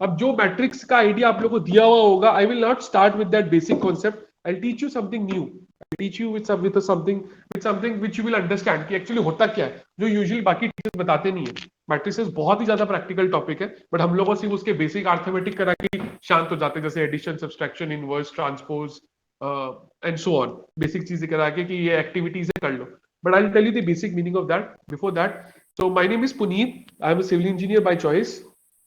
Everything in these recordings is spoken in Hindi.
अब जो मैट्रिक्स का आइडिया आप लोगों को दिया हुआ होगा, I will not start with that basic concept, I teach you something new, I teach you with something which you will understand कि एक्चुअली होता क्या है, जो यूजुअली बाकी टीचर्स बताते नहीं है। मैट्रिसेस बहुत ही ज्यादा प्रैक्टिकल टॉपिक है, बट हम लोगों सिर्फ उसके बेसिक अर्थमेटिक करा के शांत हो जाते हैं, जैसे addition, subtraction, inverse, transpose and so on, basic चीजें करा के कि ये एक्टिविटीज है कर लो। But I will tell you the basic meaning of that before that. So my name is Puneet, I am a civil engineer by choice,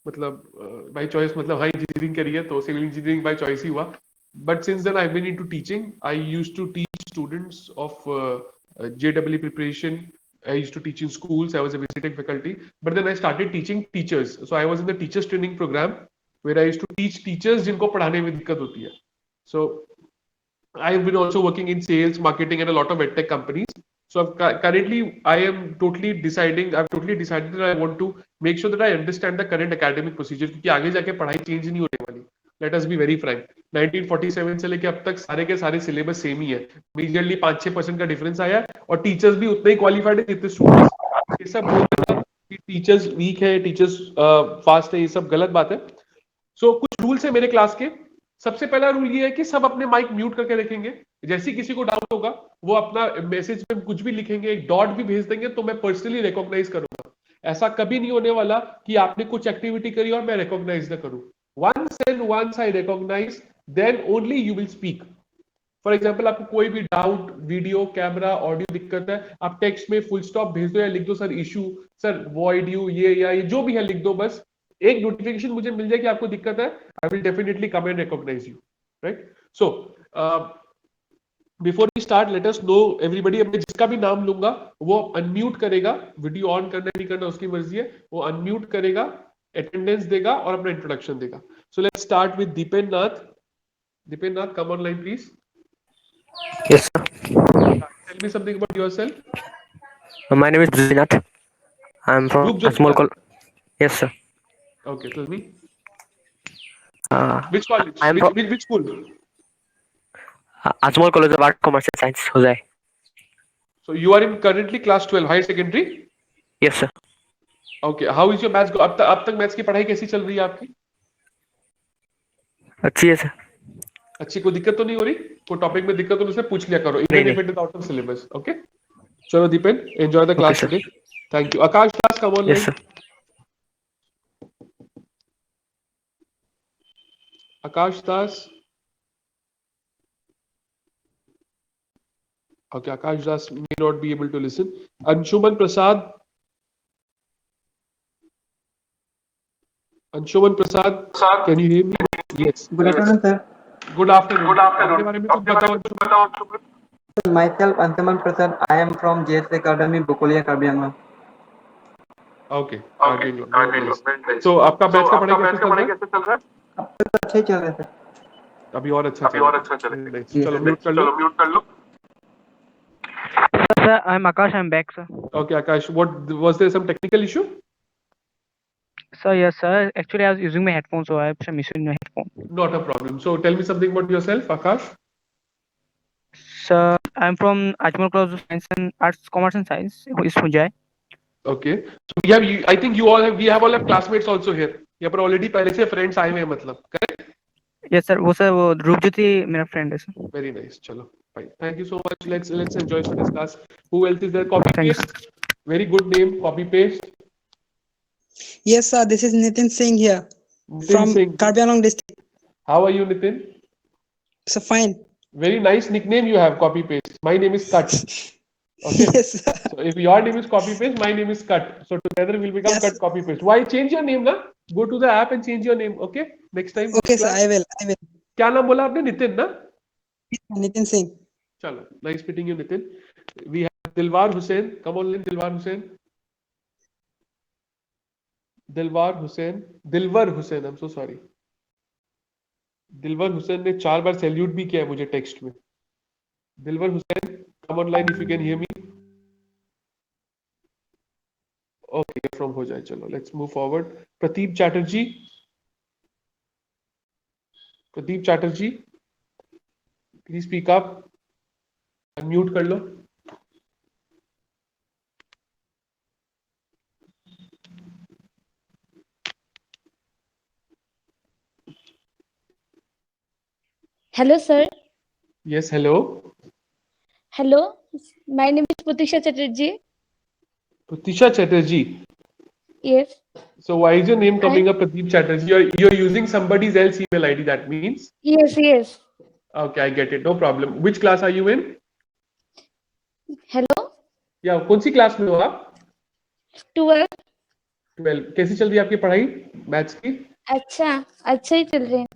मतलब बाय चॉइस मतलब हाँ इंजीनियरिंग करी है तो सिविल इंजीनियरिंग बाय चॉइस ही हुआ। But since then I been into teaching, I used to teach students of JEE preparation. I used to teach in schools. I was a visiting faculty, but then I started teaching teachers. So I was in the teachers training program where I used to teach teachers जिनको पढ़ाने में दिक्कत होती है. So I've been also working in sales, marketing, and a lot of edtech companies. So currently, I've totally decided that I want to make sure that I understand the current academic procedure क्योंकि आगे जाके पढ़ाई change नहीं होने वाली. Let us be very frank. 1947 से लेके अब तक सारे के सारे सिलेबस सेम ही है. मेजरली 5-6% का डिफरेंस आया है और टीचर्स भी उतने ही क्वालिफाइड है जितने स्टूडेंट्स. ये सब बोलना कि टीचर्स वीक है, टीचर्स फास्ट है, ये सब गलत बात है. सो कुछ रूल्स है मेरे क्लास के. सबसे पहला रूल ये है कि सब अपने माइक म्यूट करके रखेंगे. जैसे किसी को डाउट होगा वो अपना मैसेज में कुछ भी लिखेंगे, एक डॉट भी भेज देंगे तो मैं पर्सनली रिकॉग्नाइज करूंगा. ऐसा कभी नहीं होने वाला कि आपने कुछ एक्टिविटी करी और मैं रिकॉग्नाइज ना करूं. Once I recognize then only you will speak. For example आपको कोई भी डाउट, वीडियो, कैमरा, ऑडियो दिक्कत है, आप टेक्स्ट में फुल स्टॉप भेज दो या लिख दो sir issue, sir void you, ये या ये जो भी है लिख दो. बस एक नोटिफिकेशन मुझे मिल जाए कि आपको दिक्कत है, I will definitely come and recognize you. Right. So before we start let us know everybody, अब मैं जिसका भी नाम लूंगा वो अनम्यूट करेगा. वीडियो ऑन करना नहीं करना उसकी मर्जी है. वो अनम्यूट करेगा, अटेंडेंस देगा और अपना इंट्रोडक्शन देगा. So let's start with Dipen Nath. Dipen Nath, come online please. Yes, sir. Tell me something about yourself. My name is Zinat. I'm from Dhruv a small Jyotinath. college. Yes, sir. Okay, tell me. Uh, Which college? I'm from Which school? a small college of art, commerce, and science, Hosai. So you are in currently class 12, higher secondary. Yes, sir. Okay, how is your maths? अब तक मैथ्स की पढ़ाई कैसी चल रही है आपकी? अच्छी है सर. अच्छी, कोई दिक्कत तो नहीं हो रही? कोई टॉपिक में दिक्कत हो तो उसे पूछ लिया करो, नहीं even नहीं. if it is out of syllabus. Okay. चलो Dipen, enjoy the Okay, class sir. today. Thank you. Akash class, come Yes, online. sir. Akash Das. Okay, Akash Das may not be able to listen. Anshuman Prasad. Anshuman Prasad, can you hear me? Yes. Good afternoon, sir. Good afternoon. अपने बारे में कुछ बताओ Anshuman. Myself, Antaman Prasad. I am from JS Academy, Bukolia, Karbi Anglong. Okay, Carving Law, very nice. So आपका बैच का पढ़ाई कैसे चल रहा है? अब तक अच्छे ही चल रहे सर. अभी और अच्छा चलेगा. Very nice. Yes, चलो sir. म्यूट कर लो. Sir, I'm Akash. I'm back, sir. Okay, Akash, what was there some technical issue? Sir, yes, sir. Actually, I was using my headphones, so I have some issue in my headphone. Not a problem. So tell me something about yourself, Akash. Sir, I'm from Ajmal College of Science and Arts, Commerce and Science, is Mujai. Okay. So I think we have all have classmates also here. यहाँ पर already पहले से friends आए हुए हैं मतलब. Correct? Yes, sir. वो ध्रुवज्योति मेरा friend है, sir. Very nice. चलो. Fine. Thank you so much. Let's enjoy today's class. Who else is there? Copy Thank you, paste. Very good name. Copy paste. Yes, sir. This is Nitin Singh here Nitin from Singh. Karbi Anglong district. How are you, Nitin? So fine. Very nice nickname you have. Copy paste. My name is Cut. Okay. Yes, sir. So if your name is copy paste, my name is Cut. So together we'll become Yes. Cut copy paste. Why change your name, na? Go to the app and change your name. Okay. Next time. Okay, sir. I will. क्या नाम बोला आपने? नितिन ना? Nitin Singh. चलो. Nice meeting you, Nitin. We have Dilwar Hussain. Come on, Dilwar Hussain. Dilwar Hussain. Dilwar Hussain. I'm so sorry. दिलवर हुसैन ने 4 बार सैल्यूट भी किया है मुझे टेक्स्ट में. Dilwar Hussain, come online if you can hear me. Okay, from हो जाए. चलो let's move forward. Pradeep Chatterjee. Pradeep Chatterjee, please speak up. Unmute कर लो. Hello, sir. Yes, hello. Hello. My name is Pratisha Chatterjee. Pratisha Chatterjee. Yes. So why is your name I, coming up Pradeep Chatterjee? You're using somebody's else email ID, that means. yes, yes. Okay, I get it. No problem. Which class are you in? Hello. या कौन सी क्लास में हो आप? 12. 12. कैसी चल रही है आपकी पढ़ाई मैथ्स की? अच्छा ही चल रहे हैं.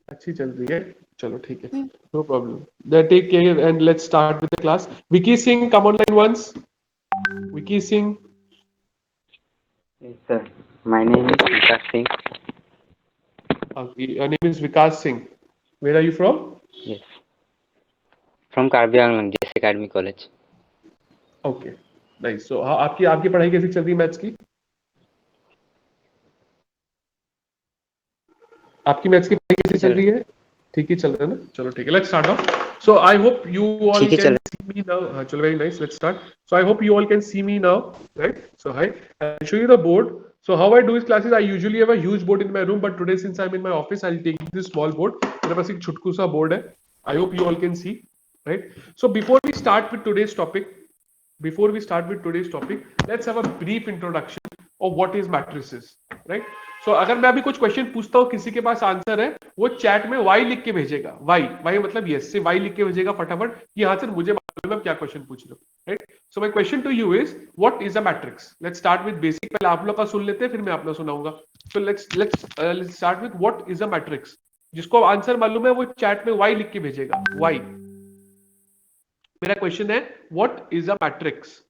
अच्छी चल रही है. चलो ठीक है. हम्म. No problem. Then take care and let's start with the class. Vicky Singh, come online once. Vicky Singh. Yes, sir. My name is Vikas Singh. Okay, your name is Vikas Singh. Where are you from? Yes. From Karbi Angan, JS Academy College. Okay, nice. So आपकी आपकी पढ़ाई कैसी चल रही है मैथ्स की? आपकी मैथ्स की पढ़ाई कैसी चल रही है? ठीक ही चल रहा है ना? चलो ठीक है. Let's start off. So I hope you all can see me now. हाँ, चलो very nice. Let's start. So I hope you all can see me now, right? So hi, I'll show you the board. So how I do is classes. I usually have a huge board in my room, but today since I'm in my office, I'll take this small board. मेरे पास एक छुटकू सा board है. I hope you all can see, right? So before we start with today's topic, let's have a brief introduction of what is matrices, right? So अगर मैं अभी कुछ क्वेश्चन पूछता हूँ, किसी के पास आंसर है, वो चैट में वाई लिख के भेजेगा. वाई मतलब यस से वाई लिख के भेजेगा फटाफट कि हाँ सर मुझे मालूम है आप क्या क्वेश्चन पूछ रहे हो, right? So my question to you is what is a matrix. Let's start with basic. पहले आप लोग का सुन लेते हैं, फिर मैं अपना सुनाऊंगा. सो let's start with what is a matrix. जिसको आंसर मालूम है वो चैट में वाई लिख के भेजेगा. वाई. मेरा क्वेश्चन है what is a matrix.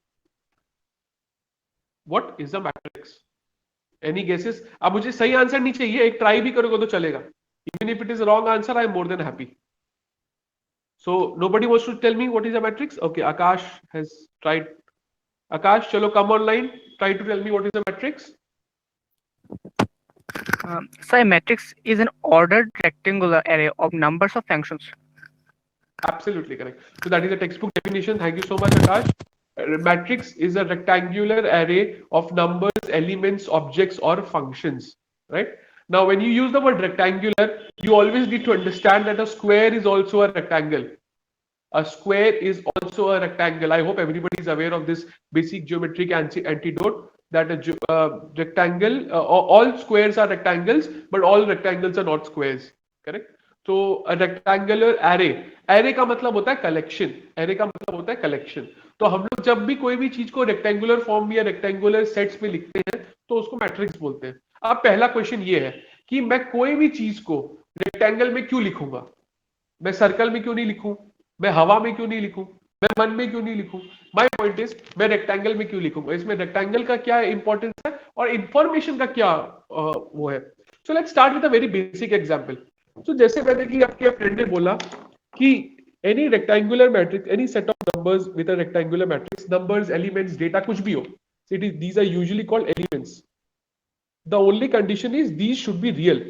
What is a matrix. Any guesses? अब मुझे सही आंसर नहीं चाहिए, एक ट्राई भी करोगे तो चलेगा. Even if it is wrong answer, I am more than happy. So nobody wants to tell me what is a matrix. Okay, Akash has tried. Akash, चलो come online, try to tell me what is a matrix. So a matrix is an ordered rectangular array of numbers of functions. Absolutely correct. So that is a textbook definition. Thank you so much, Akash. Matrix is a rectangular array of numbers, elements, objects, or functions. Right? Now, when you use the word rectangular, you always need to understand that a square is also a rectangle. A square is also a rectangle. I hope everybody is aware of this basic geometric antidote, that a rectangle, all squares are rectangles, but all rectangles are not squares. Correct? तो रेक्टेंगुलर एरे का मतलब होता है कलेक्शन. एरे का मतलब होता है कलेक्शन. तो हम लोग जब भी कोई भी चीज को रेक्टेंगुलर फॉर्म या रेक्टेंगुलर सेट्स में लिखते हैं तो उसको मैट्रिक्स बोलते हैं. अब पहला क्वेश्चन ये है कि मैं कोई भी चीज को रेक्टेंगल में क्यों लिखूंगा. मैं सर्कल में क्यों नहीं लिखूं, मैं हवा में क्यों नहीं लिखूं, मैं मन में क्यों नहीं लिखूं. माय पॉइंट इज मैं रेक्टेंगल में क्यों लिखूंगा. इसमें रेक्टेंगल का क्या इंपॉर्टेंस है और इंफॉर्मेशन का क्या वो है. सो let's start with a very basic example. तो जैसे मैंने कि आपके फ्रेंड ने बोला कि any rectangular matrix, any set of numbers with a rectangular matrix, numbers, elements, data, कुछ भी हो, these are usually called elements. The only condition is these should be real.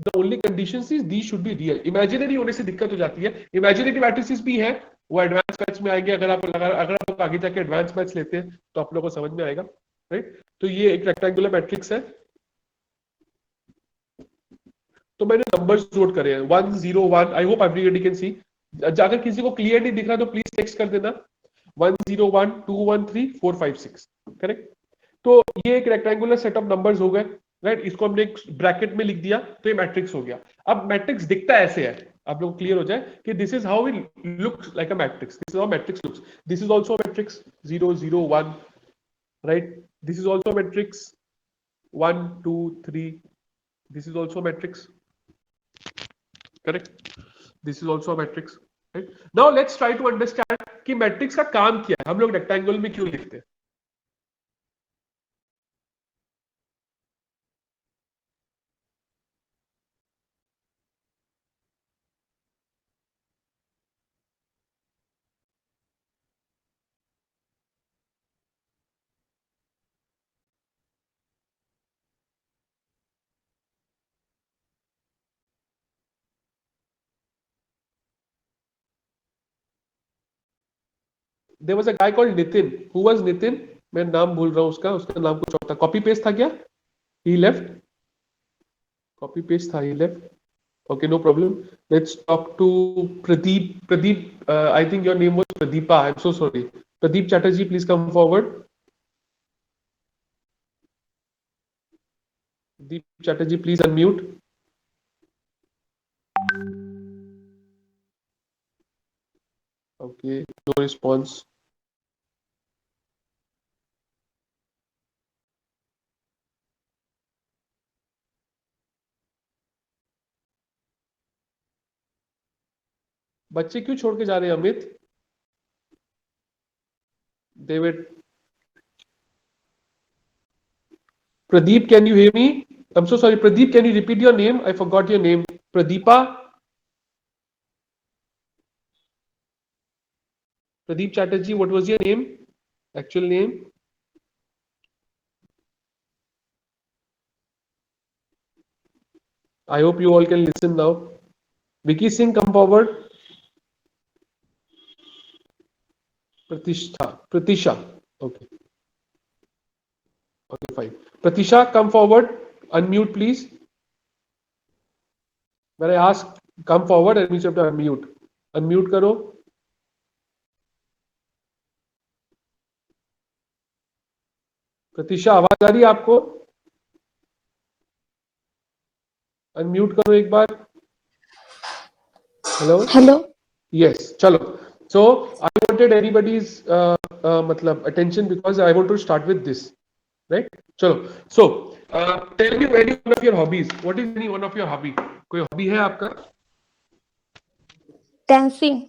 The only condition is these should be real. Imaginary होने से दिक्कत हो जाती है. इमेजिनरी मैट्रिसेस भी है, वो एडवांस मैथ्स में आएंगे. अगर आप आगे जाके एडवांस मैथ्स लेते हैं तो आप लोगों को समझ में आएगा, राइट? तो ये एक रेक्टेंगुलर मैट्रिक्स है. तो मैंने नंबर्स नोट करे हैं 1 0 1. I hope everybody can see. अगर किसी को क्लियर नहीं दिख रहा तो प्लीज टेक्स्ट कर देना 1 0 1 2 1 3 4 5 6. करेक्ट? तो ये एक रेक्टेंगुलर सेट ऑफ नंबर्स हो गए, राइट? इसको हमने एक ब्रैकेट में लिख दिया तो ये मैट्रिक्स हो गया. अब मैट्रिक्स दिखता ऐसे है, आप लोग क्लियर हो जाए कि this is how it looks like a matrix. This is how matrix looks. This is also matrix 0 0 1, right? This is also matrix 1 2 3. This is also matrix. Correct? This is also a matrix. Right? Now let's try to understand कि मैट्रिक्स का काम क्या है, हम लोग रेक्टेंगल में क्यों लिखते हैं. There was a guy called Nitin. Who was Nitin? मैं नाम भूल रहा हूँ उसका नाम कुछ और था. कॉपी पेस्ट था क्या? He left. कॉपी पेस्ट था, he left. Okay, no problem. Let's talk to Pradeep. Pradeep, I think your name was Pradeepa. I'm so sorry. Pradeep Chatterjee, please come forward. Pradeep Chatterjee, please unmute. Okay, no response. बच्चे क्यों छोड़ के जा रहे हैं Amit? David. Pradeep, can you hear me? I'm so sorry. Pradeep, can you repeat your name? I forgot your name. Pradeepa? Pradeep Chatterjee, what was your name? Actual name? I hope you all can listen now. Vicky Singh, come forward. Pratisha. Okay. Okay, fine. Pratisha, come forward. Unmute, please. When I ask, come forward, that means you have to unmute. Unmute करो. प्रतीशा, आवाज आ रही है आपको? अनम्यूट करो एक बार. हेलो. Hello. Yes, चलो. So I wanted everybody's मतलब attention because I want to start with this, right? चलो. So tell me any one of your hobbies. What is any one of your hobby? कोई hobby है आपका? Dancing.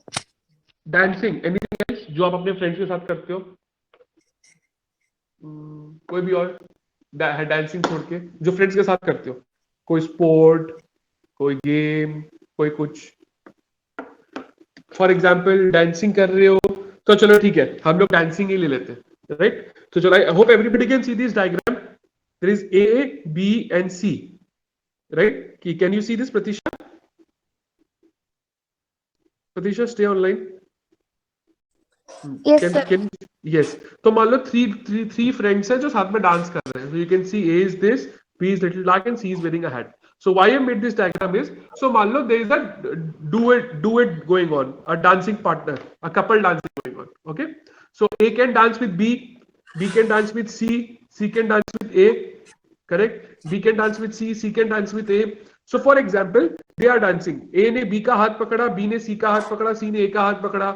Dancing. Anything else जो आप अपने फ्रेंड्स के साथ करते हो? कोई भी और डांसिंग छोड़ के जो फ्रेंड्स के साथ करते हो? कोई स्पोर्ट, कोई गेम, कोई कुछ? फॉर एग्जाम्पल डांसिंग कर रहे हो तो चलो ठीक है, हम लोग डांसिंग ही ले लेते हैं, राइट? तो चलो, I hope everybody can see this diagram. There is A, B and C, right? Can you see this Pratisha? Pratisha, stay online. Yes, sir. Yes. तो मान लो थ्री फ्रेंड्स हैं जो साथ में डांस कर रहे हैं. You can see A is this, B is little dark and C is wearing a hat. So why I made this diagram is, so मान लो there is a duet going on, a dancing partner, a couple dancing going on. Okay, so A can dance with B, B can dance with C, C can dance with A, correct? B can dance with C, C can dance with A. So for example, they are dancing. A ने B का हाथ पकड़ा, B ने C का हाथ पकड़ा, C ने A का हाथ पकड़ा,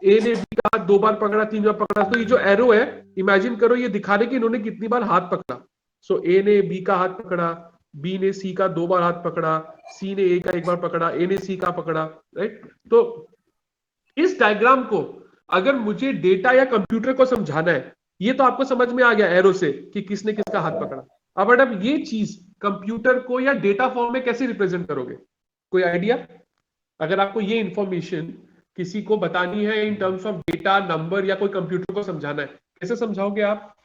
A ने B का हाथ 2 बार पकड़ा, 3 बार पकड़ा. तो ये जो एरो है, इमेजिन करो ये दिखा रहे कि इन्होंने कितनी बार हाथ पकड़ा. सो A ने B का हाथ पकड़ा, बी ने सी का 2 बार हाथ पकड़ा, सी ने ए का 1 बार पकड़ा, ए ने सी का पकड़ा, राइट? तो इस डायग्राम को अगर मुझे डेटा या कंप्यूटर को समझाना है, ये तो आपको समझ में आ गया एरो से कि किसने किसका हाथ पकड़ा. अब ये चीज कंप्यूटर को या डेटा फॉर्म में कैसे रिप्रेजेंट करोगे? कोई आइडिया? अगर आपको ये इंफॉर्मेशन किसी को बतानी है in terms of data, number, या कोई कंप्यूटर को समझाना है, कैसे समझाओगे आप?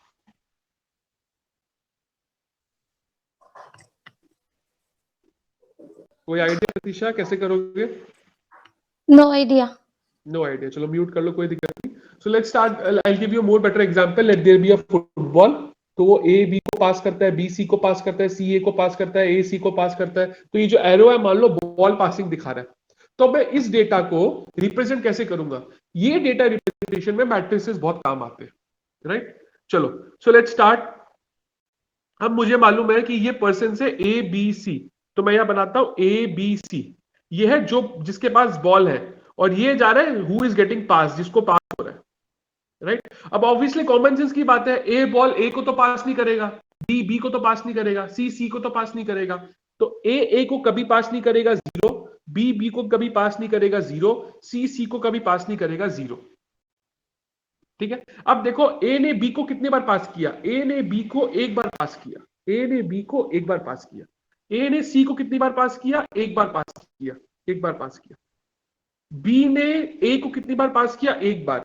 कोई आइडिया प्रतीशा, कैसे करोगे? No idea. No idea. चलो म्यूट कर लो, कोई दिक्कत नहीं. So let's start. I give you more better example. Let there be a football. तो वो ए बी को पास करता है, बी सी को पास करता है, सी ए को पास करता है, ए सी को पास करता है. तो ये जो एरो है, मान लो बॉल पासिंग दिखा रहा है. तो मैं इस डेटा को रिप्रेजेंट कैसे करूंगा? ये डेटा रिप्रेजेंटेशन में मैट्रिसेस बहुत काम आते हैं, राइट? चलो, सो लेट्स स्टार्ट. अब मुझे मालूम है कि ये पर्सन से ए बी सी, तो मैं यहां बनाता हूं ए बी सी. ये है जो जिसके पास बॉल है, और ये जा रहा है हु इज गेटिंग पास, जिसको पास हो रहा है, राइट? अब ऑब्वियसली कॉमन सेंस की बात है, ए बॉल ए को तो पास नहीं करेगा, बी बी को तो पास नहीं करेगा, सी सी को तो पास नहीं करेगा. तो ए को कभी पास नहीं करेगा, 0. बी बी को कभी पास नहीं करेगा, 0. सी सी को कभी पास नहीं करेगा, 0. ठीक है? अब देखो, ए ने बी को कितने बार पास किया? ए ने बी को 1 बार पास किया. ए ने बी को 1 बार पास किया. ए ने सी को कितनी बार पास किया? 1 बार पास किया. 1 बार पास किया. बी ने ए को कितनी बार पास किया? 1 बार.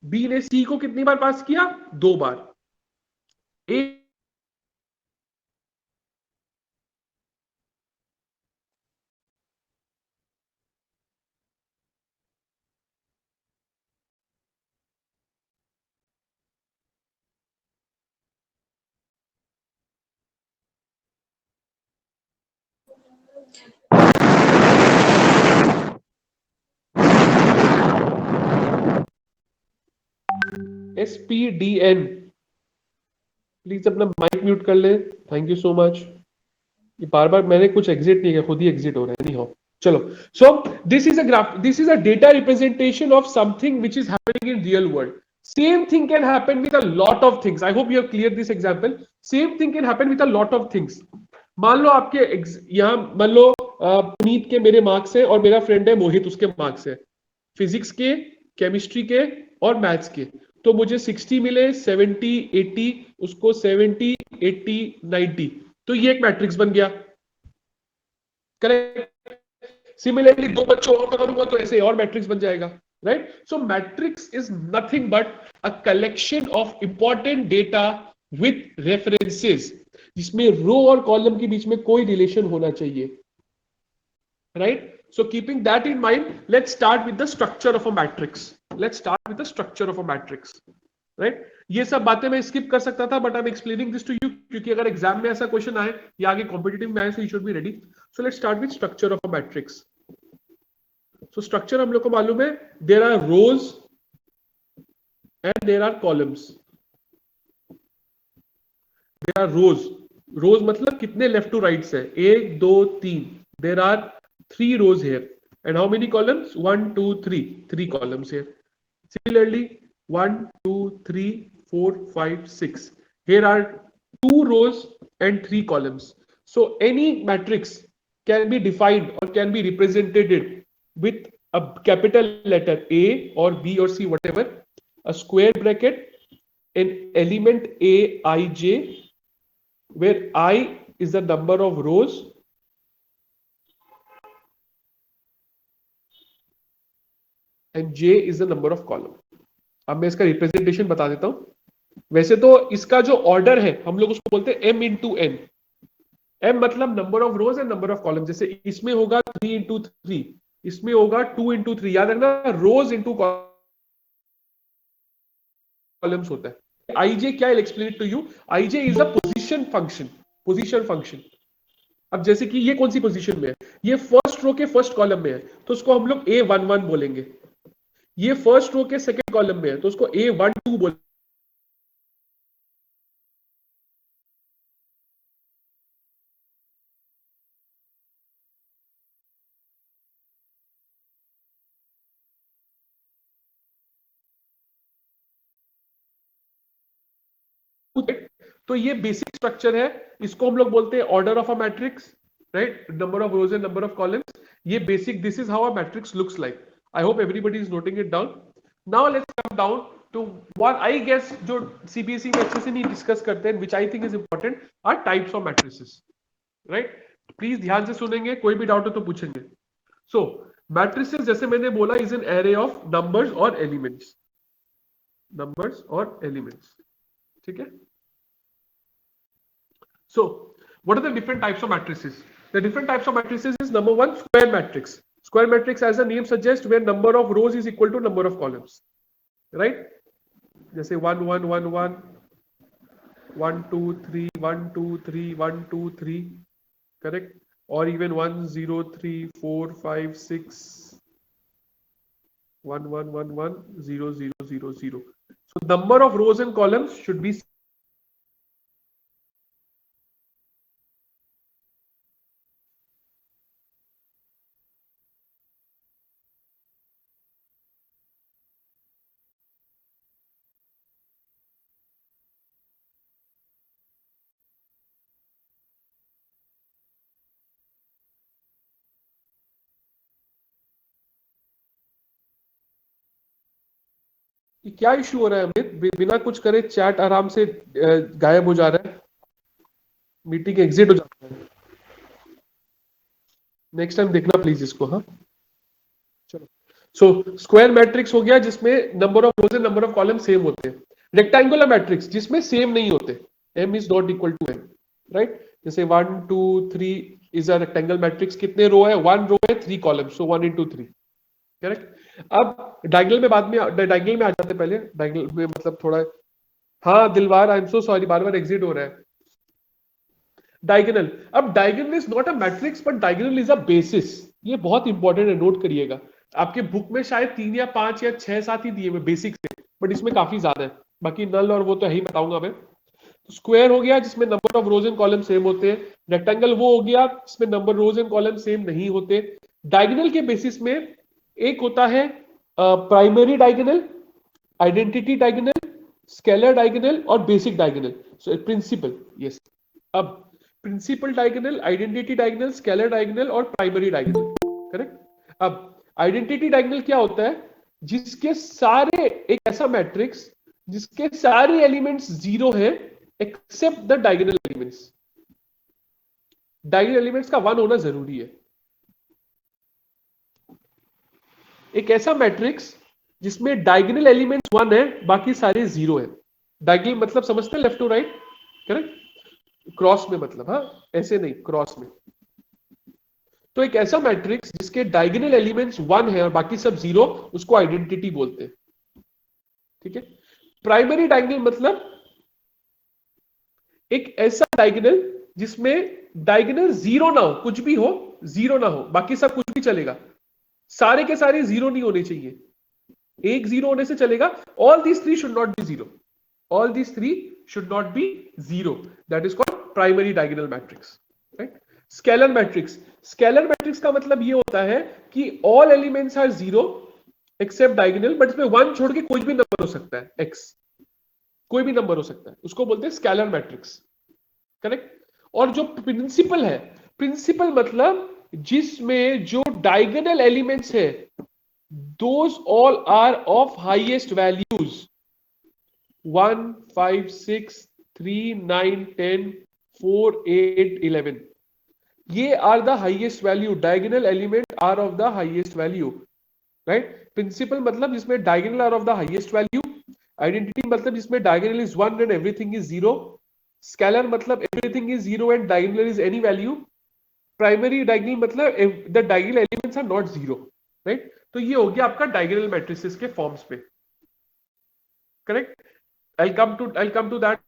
बी ने सी को कितनी बार पास किया? 2 बार. ए SPDN, प्लीज अपना माइक म्यूट कर ले, थैंक यू सो मच। ये बार बार मैंने कुछ एग्जिट नहीं किया, खुद ही एग्जिट हो रहा है, नहीं हो। चलो, so this is a graph, this is a data representation of something which is happening in real world. Same thing can happen with a lot of things. I hope you have clear this example. Same thing can happen with a lot of things. मान लो आपके यहाँ मान लो पुनीत के मेरे मार्क्स है और मेरा फ्रेंड है मोहित, उसके मार्क्स है फिजिक्स के, केमिस्ट्री के और मैथ्स के। तो मुझे 60 मिले, 70 80, उसको 70 80 90, तो ये एक मैट्रिक्स बन गया। करेक्ट। सिमिलरली दो बच्चों और करूंगा तो ऐसे और मैट्रिक्स बन जाएगा, right. So matrix is nothing but a collection of important data with references, जिसमें रो और कॉलम के बीच में कोई रिलेशन होना चाहिए, right. So keeping that in mind, let's start with the structure of a matrix. Let's start with the structure of a matrix, right? ये सब बातें मैं स्किप कर सकता था, but I'm explaining this to you क्योंकि अगर एग्जाम में ऐसा क्वेश्चन आए या आगे कॉम्पिटिटिव में आए, so you should be ready. So let's start with structure of a matrix. So structure हम लोग को मालूम है, there are rows and there are columns. There are rows. Rows मतलब कितने left to right है, 1 2 3. There are 3 rows here, and how many columns? 1 2 3, 3 columns here. Similarly 1 2 3 4 5 6, here are 2 rows and 3 columns. So any matrix can be defined or can be represented with a capital letter A or B or C, whatever, a square bracket, an element A I J, where I is the number of rows and J is the number of column. अब मैं इसका रिप्रेजेंटेशन बता देता हूं। वैसे तो इसका जो ऑर्डर है हम लोग उसको बोलते हैं m into n. m मतलब number of rows and number of column. जैसे इसमें होगा 3 into 3, इसमें होगा 2 into 3। याद रखना रोज इंटू कॉलम्स होता है। ij क्या, I'll explain it to you. ij is a position function. Position function. अब जैसे कि ये कौन सी पोजीशन में है, ये फर्स्ट रो के फर्स्ट कॉलम में है, तो उसको हम लोग A11 बोलेंगे। ये फर्स्ट रो के सेकंड कॉलम में है, तो उसको A12 बोलेंगे। तो ये बेसिक स्ट्रक्चर है, इसको हम लोग बोलते हैं order of a matrix, right. Number of rows and number of columns, ये basic, this is how a matrix looks like. I hope everybody is noting it down. Now let's come down to what I guess जो सीबीएसई में अच्छे से नहीं डिस्कस करते हैं, which I think is important, are types of matrices, right. Please ध्यान से सुनेंगे, कोई भी डाउट हो तो पूछेंगे। सो मैट्रिसेस जैसे मैंने बोला is an array of numbers और एलिमेंट्स, नंबर्स और एलिमेंट्स, ठीक है। So, what are the different types of matrices? The different types of matrices is number one, square matrix. Square matrix, as the name suggests, where number of rows is equal to number of columns, right? जैसे 1 1 1 1, 1 2 3 1 2 3 1 2 3, correct? Or even 1 0 3 4 5 6 1 1 1 1 0 0 0 0. So number of rows and columns should be क्या इशू हो रहा है अमित, बिना कुछ करे चैट आराम से गायब हो जा रहा है, मीटिंग एग्जिट हो जाता है। नेक्स्ट टाइम देखना प्लीज इसको। हाँ चलो, सो स्क्वायर मैट्रिक्स हो गया जिसमें number of rows and number of column same होते हैं। रेक्टेंगुलर मैट्रिक्स जिसमें सेम नहीं होते, m is not equal to n, right. जैसे 1 2 3 इज अ रेक्टेंगल मैट्रिक्स, कितने रो है, 1 रो है 3 कॉलम, सो 1 into 3, करेक्ट। अब डायगोनल में बाद में, डायगोनल में आ जाते पहले, डायगोनल में मतलब थोड़ा, हाँ Dilwar I am so sorry, bar bar exit हो रहा है। डायगोनल, अब diagonal is not a matrix but diagonal is a basis. ये बहुत इंपॉर्टेंट है, नोट करिएगा। आपके बुक में शायद 3 या 5 या 6 7 ही दिए हुए बेसिक से, बट इसमें काफी ज्यादा है। बाकी नल और वो तो है ही, बताऊंगा मैं। तो स्क्वायर हो गया जिसमें number of rows and column same होते हैं। रेक्टेंगल वो हो गया जिसमें number rows and column same नहीं होते। डायगोनल के बेसिस में एक होता है primary diagonal, identity diagonal, scalar diagonal और basic diagonal. So principal, yes. अब principal diagonal, identity diagonal, scalar diagonal और प्राइमरी डायगोनल, करेक्ट। अब आइडेंटिटी डायगोनल क्या होता है? जिसके सारे, एक ऐसा मैट्रिक्स जिसके सारे एलिमेंट्स जीरो है except the diagonal elements. Diagonal elements का वन होना जरूरी है। एक ऐसा मैट्रिक्स जिसमें डायगोनल एलिमेंट्स वन है, बाकी सारे जीरो है। डायगोनल मतलब समझते हैं, left to right, correct. Cross में मतलब, हाँ ऐसे नहीं, क्रॉस में। तो एक ऐसा मैट्रिक्स जिसके डायगोनल एलिमेंट्स वन है और बाकी सब जीरो, उसको आइडेंटिटी बोलते हैं, ठीक है। प्राइमरी डायगोनल मतलब एक ऐसा डायगोनल जिसमें डायगोनल जीरो ना हो, कुछ भी हो जीरो ना हो, बाकी सब कुछ भी चलेगा, सारे के सारे जीरो नहीं होने चाहिए, एक जीरो होने से चलेगा। All these three should not be zero, all these three should not be zero, that is called primary diagonal matrix, right. Scalar matrix, scalar matrix का मतलब ये होता है कि all elements are zero except diagonal, but इसमें वन छोड़ के कोई भी नंबर हो सकता है, एक्स, कोई भी नंबर हो सकता है, उसको बोलते हैं स्केलर मैट्रिक्स, करेक्ट। और जो प्रिंसिपल है, प्रिंसिपल मतलब जिसमें जो डायगोनल एलिमेंट्स है those all are of highest values 1 5 6 3 9 10 4 8 11, ये are the highest value, diagonal element are of the highest value, right। principal मतलब जिसमें diagonal are of the highest value, identity मतलब जिसमें diagonal is 1 and everything is 0, scalar मतलब everything is 0 and diagonal is any value, primary diagonal मतलब the diagonal elements are not 0, right। तो ये हो गया आपका डायगोनल मैट्रिसेस के फॉर्म्स पे, correct. I come to that.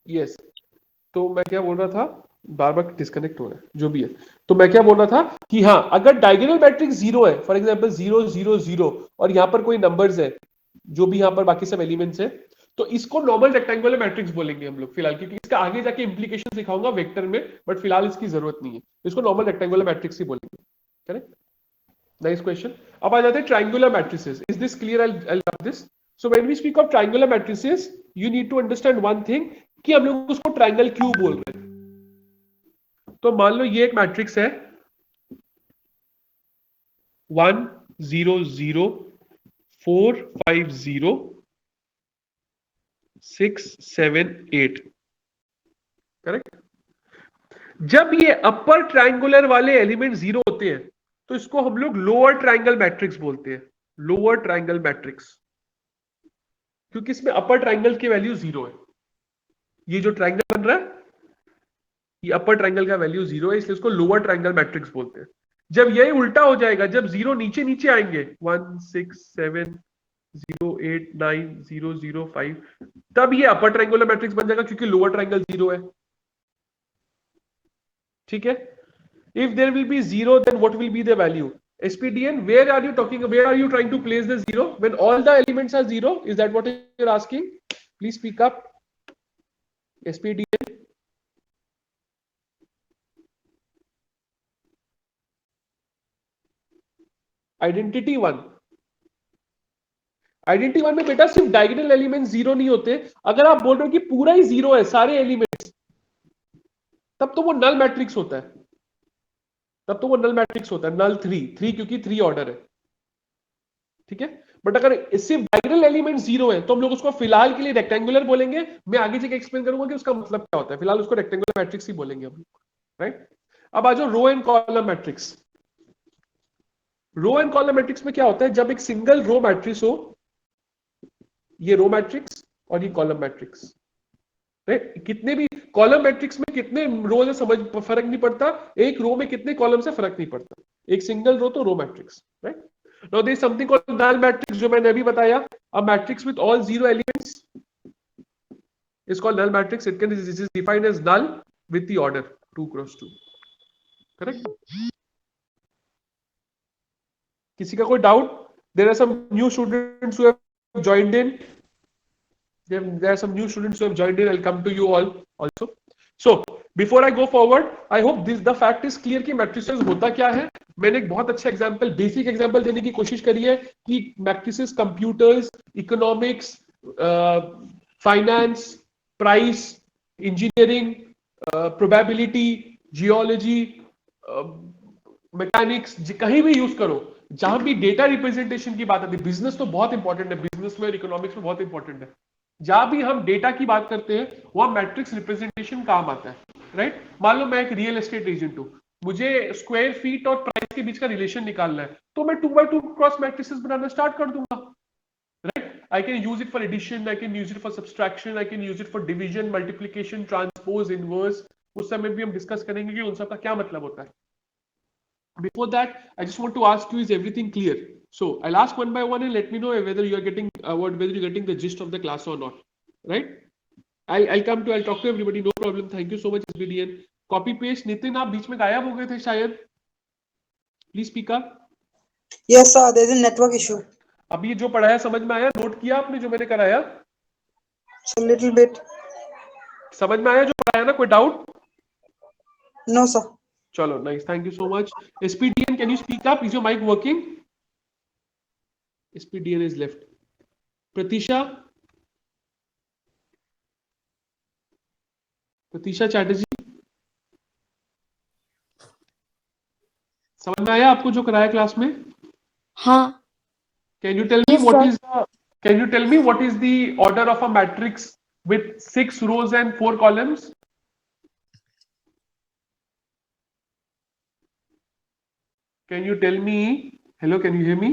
Yes, तो मैं क्या बोल रहा था, बार बार डिस्कनेक्ट हो रहा है, जो भी है। तो मैं क्या बोल रहा था कि हाँ, अगर डायगोनल मैट्रिक्स जीरो है, फॉर एग्जांपल 0 0 0, और यहां पर कोई नंबर्स है, जो भी यहां पर बाकी सब एलिमेंट्स है, तो इसको नॉर्मल रेक्टेंगुलर मैट्रिक्स बोलेंगे हम लोग फिलहाल, क्योंकि इसका आगे जाके इंप्लीकेशन दिखाऊंगा वेक्टर में, बट फिलहाल इसकी जरूरत नहीं है, इसको नॉर्मल रेक्टेंगुलर मैट्रिक्स ही बोलेंगे, करेक्ट। Nice question. अब आ जाते हैं triangular matrices. Is this clear? I'll cover this. So when we speak of triangular matrices, you need to understand one thing, कि हम लोग उसको ट्रायंगल क्यों बोल रहे हैं। तो मान लो ये एक मैट्रिक्स है 1 0 0 4 5 0 6 7 8, करेक्ट। जब ये अपर ट्रायंगुलर वाले एलिमेंट जीरो होते हैं तो इसको हम लोग लोअर ट्रायंगल मैट्रिक्स बोलते हैं, लोअर ट्रायंगल मैट्रिक्स, क्योंकि इसमें अपर ट्रायंगल की वैल्यू जीरो है। ये जो ट्रायंगल बन रहा है, ये अपर ट्रायंगल का वैल्यू जीरो है, इसलिए इसको लोअर ट्रायंगल मैट्रिक्स बोलते हैं। जब यही उल्टा हो जाएगा, जब जीरो नीचे नीचे आएंगे 1 6 7 0 8 9 0 0 5, तब ये अपर ट्रायंगुलर मैट्रिक्स बन जाएगा, क्योंकि लोअर ट्रायंगल जीरो है, ठीक है। If there will be zero, then what will be the value? SPDN, where are you talking? Where are you trying to place the zero? When all the elements are zero, is that what you're asking? Please speak up. SPDN. Identity one. Identity one में बेटा सिर्फ डायगोनल एलिमेंट्स जीरो नहीं होते। अगर आप बोल रहे हो कि पूरा ही जीरो है, सारे एलिमेंट्स, तब तो वो नल मैट्रिक्स होता है, तब तो वो नल मैट्रिक्स होता है, नल 3 3, क्योंकि 3 ऑर्डर है, ठीक है। बट अगर इससे डायगोनल एलिमेंट 0 है तो हम लोग उसको फिलहाल के लिए रेक्टेंगुलर बोलेंगे। मैं आगे जाके एक्सप्लेन करूंगा कि उसका मतलब क्या होता है। फिलहाल उसको रेक्टेंगुलर मैट्रिक्स ही बोलेंगे हम, राइट। अब आ जाओ row and column matrix. Row and column matrix में क्या होता है, जब एक सिंगल रो मैट्रिक्स हो, ये रो मैट्रिक्स और ये कॉलम मैट्रिक्स, राइट। कितने भी कॉलम मैट्रिक्स में कितने रो है समझ फर्क नहीं पड़ता, एक रो में कितने कॉलम से फर्क नहीं पड़ता, एक सिंगल रो तो row matrix, right. Now there is something called null matrix, जो मैंने अभी बताया। A matrix with all 0 elements is called null matrix. It can this is defined as null with the order 2 cross 2. Correct? किसी का कोई doubt? There are some new students who have joined in. There are some new students who have joined in. I'll come to you all also. So before I go forward, I hope this the fact is clear कि matrices होता क्या है। मैंने एक बहुत अच्छा एग्जांपल, बेसिक एग्जांपल देने की कोशिश करी है कि matrices computers, economics, finance, price, engineering, probability, geology, mechanics, कहीं भी यूज करो, जहां भी डेटा रिप्रेजेंटेशन की बात आती है। बिजनेस तो बहुत इंपॉर्टेंट है, बिजनेस में और इकोनॉमिक्स में बहुत इंपॉर्टेंट है। जहां भी हम डेटा की बात करते हैं वहां मैट्रिक्स रिप्रेजेंटेशन काम आता है, राइट। मान लो मैं एक रियल एस्टेट एजेंट हूं, मुझे स्क्वायर फीट और प्राइस के बीच का रिलेशन निकालना है, तो मैं 2x2 क्रॉस मैट्रिसेस बनाना स्टार्ट कर दूंगा, right? I can use it for addition, I can use it for subtraction, I can use it for division, multiplication, transpose, inverse. उस समय भी हम डिस्कस करेंगे कि उन सब का क्या मतलब होता है। Before that, I just want to ask you, is everything clear? So I'll ask one by one and let me know whether you are getting whether you're getting the gist of the class or not, right? I'll talk to everybody, no problem. Thank you so much, SBDN. Copy paste. Nitin, आप बीच में गायब हो गए थे शायद, please speak up. Yes, sir. There's a network issue. अभी जो पढ़ाया समझ में आया? नोट किया आपने जो मैंने कराया? So little bit. समझ में आया जो पढ़ाया ना? कोई डाउट? No, sir. चलो, nice, thank you so much. SPDN, can you speak up? Is your mic working? SPDN is left. Pratisha, Pratisha Chatterjee, समझ में आया आपको जो कराया क्लास में? हाँ। Can you tell me Yes, what sir. is the can you tell me what is the order of a matrix with 6 rows and 4 columns? Can you tell me, hello, can you hear me?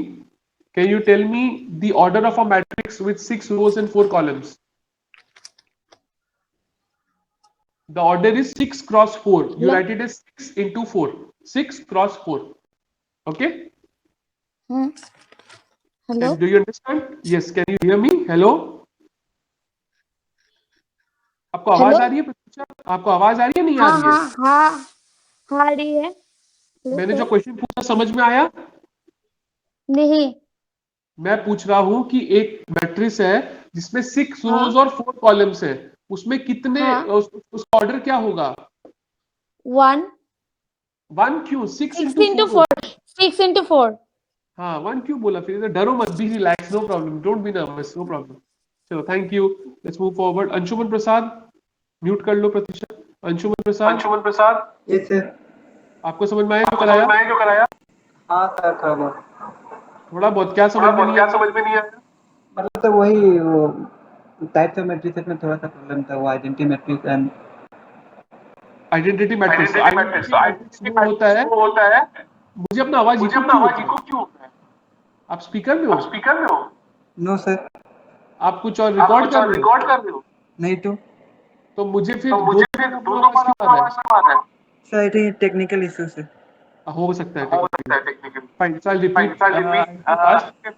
Can you tell me the order of a matrix with 6 rows and 4 columns? The order is 6 cross 4. You write it as 6 into 4. 6 cross 4. Okay? Hello. Do you understand? Yes. Can you hear me? Hello? आपको आवाज Hello? आ रही है प्रतीक्षा? आपको आवाज आ रही है, नहीं आ हाँ रही है? हाँ हाँ, आ रही है। Hello, मैंने sir? जो क्वेश्चन पूछा समझ में आया? नहीं। मैं पूछ रहा हूं कि एक मैट्रिक्स है जिसमें 6 हाँ। रोज और 4 कॉलम्स है, उसमें कितने हाँ। उसका ऑर्डर क्या होगा? 1 1 क्यों? 6 6 into into 4 4 6 into 4। हाँ, 1 क्यों बोला? फिर डरो मत, be relax, no problem, don't be nervous, no problem. चलो, thank you. Let's move forward. Anshuman Prasad, mute कर लो प्रतीक्षा। अंशुमन प्रसाद, Yes, sir. आपको समझ में आया जो कराया? हाँ सर, थोड़ा बहुत। थोड़ा बहुत क्या समझ में नहीं आया? मतलब तो वही वो टाइप्स ऑफ मैट्रिसेस में थोड़ा सा प्रॉब्लम था, वो identity matrix and identity matrix वो होता है। मुझे अपना आवाज इको क्यों होता है? आप स्पीकर में हो? नो सर, आप कुछ और रिकॉर्ड कर रहे हो? नहीं तो मुझे फिर दोनों आवाज क्यों आ रहा है? Sir, I think technical issue से। हो सकता है technically. Fine, so I repeat.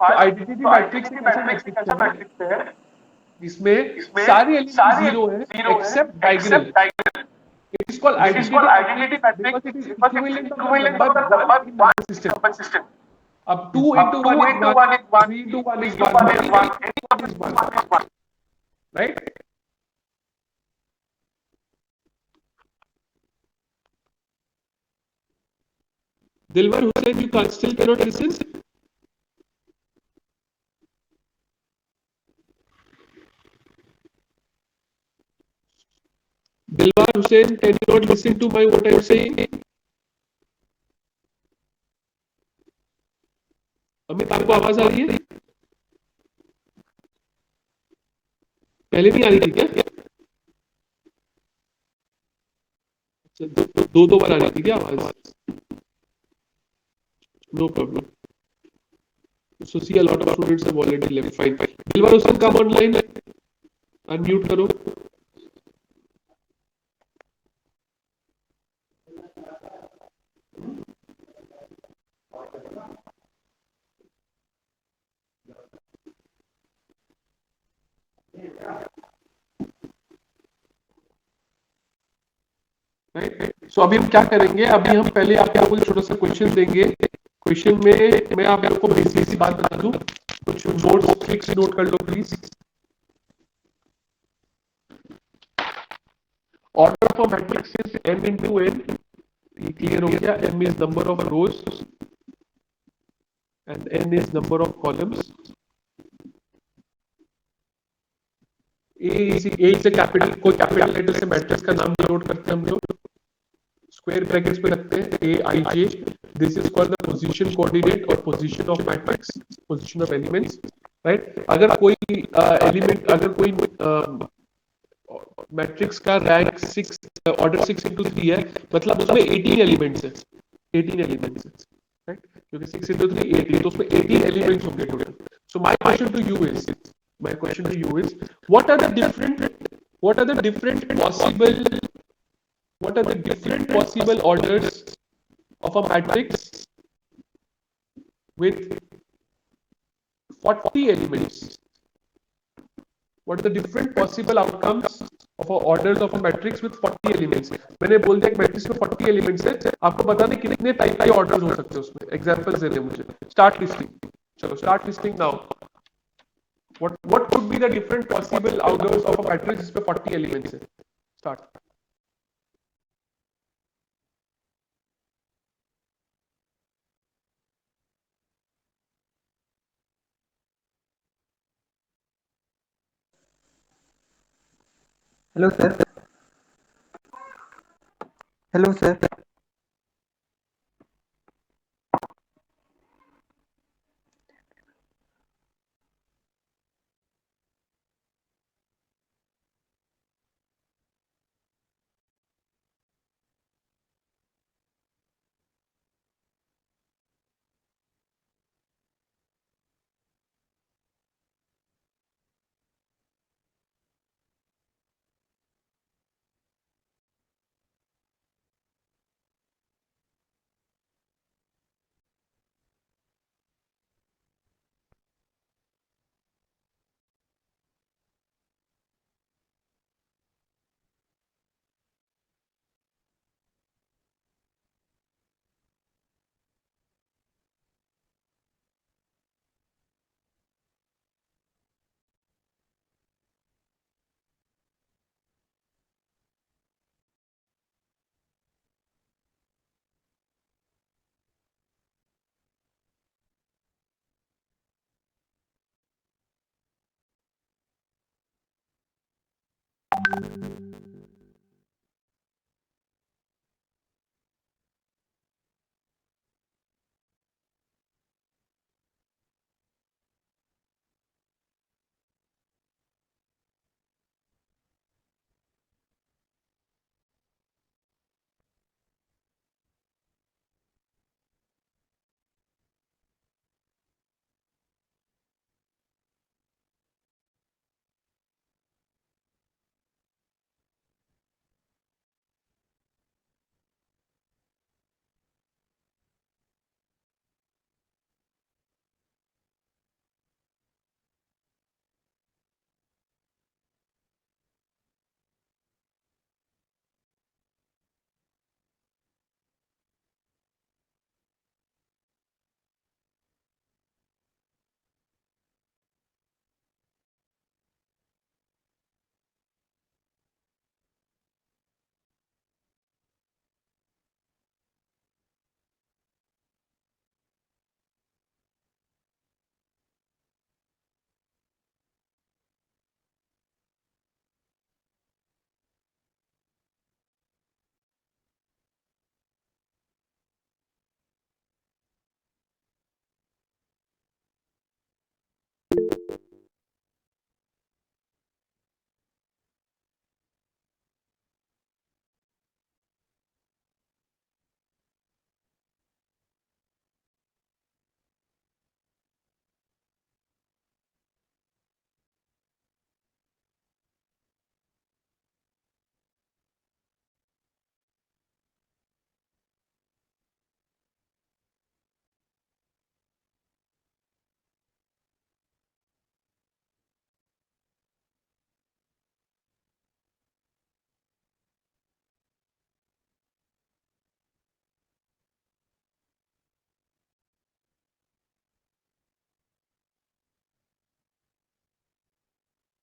Identity matrix एक ऐसा मैट्रिक्स है जिसमें सारे एलिमेंट 0 है except diagonal. It is called identity matrix because it is equivalent of the number 1 in number system. अब 2 into 1 is 1, 3 into 1 is 1, any 1 is 1, right? Dilwar Hussain, you still cannot listen? Dilwar Hussain, can you not listen to what I am saying? Amit, आपको आवाज आ रही है? पहले नहीं आ रही थी क्या? अच्छा, दो बार आ रही थी क्या आवाज? No problem. So see a lot of students have already left. Fine. Dilbar Hussain, come online. Unmute करो. राइट. सो अभी हम क्या करेंगे? अभी हम पहले आप लोगों को छोटा सा क्वेश्चन देंगे. क्वेश्चन में मैं आप लोगों को बेसिक सी बात बता दूं. कुछ नोट्स ट्रिक्स नोट कर लो please. Order of a matrix is m into n. ये क्लियर हो गया. m is number of rows and n is number of columns. A से कैपिटल कोई कैपिटल लेटर से मैट्रिक्स का नाम डिनोट करते हैं हम लोग. स्क्वायर ब्रैकेट्स में रखते हैं a i j. This is called the position coordinate और position of matrix, position of elements. Right. अगर कोई एलिमेंट अगर कोई मैट्रिक्स का रैंक 6 ऑर्डर 6 into 3 है, मतलब उसमें 18 एलिमेंट्स है. 18 एलिमेंट्स है. राइट. क्योंकि 6 into 3 18, तो उसमें 18 एलिमेंट्स होंगे total. So my question to you is what are the different possible orders of a matrix with 40 elements? What are the different possible outcomes of orders of a matrix with 40 elements? मैंने बोल दिया कि मैट्रिक्स में 40 एलिमेंट्स है. आपको बताने कितने टाइप के ऑर्डर्स हो सकते हैं उसमें. एग्जांपल्स देने मुझे. Start listing. चलो start listing now. What could be the different possible orders of a matrix जिसमें 40 elements है? Start. Hello sir. Hello sir.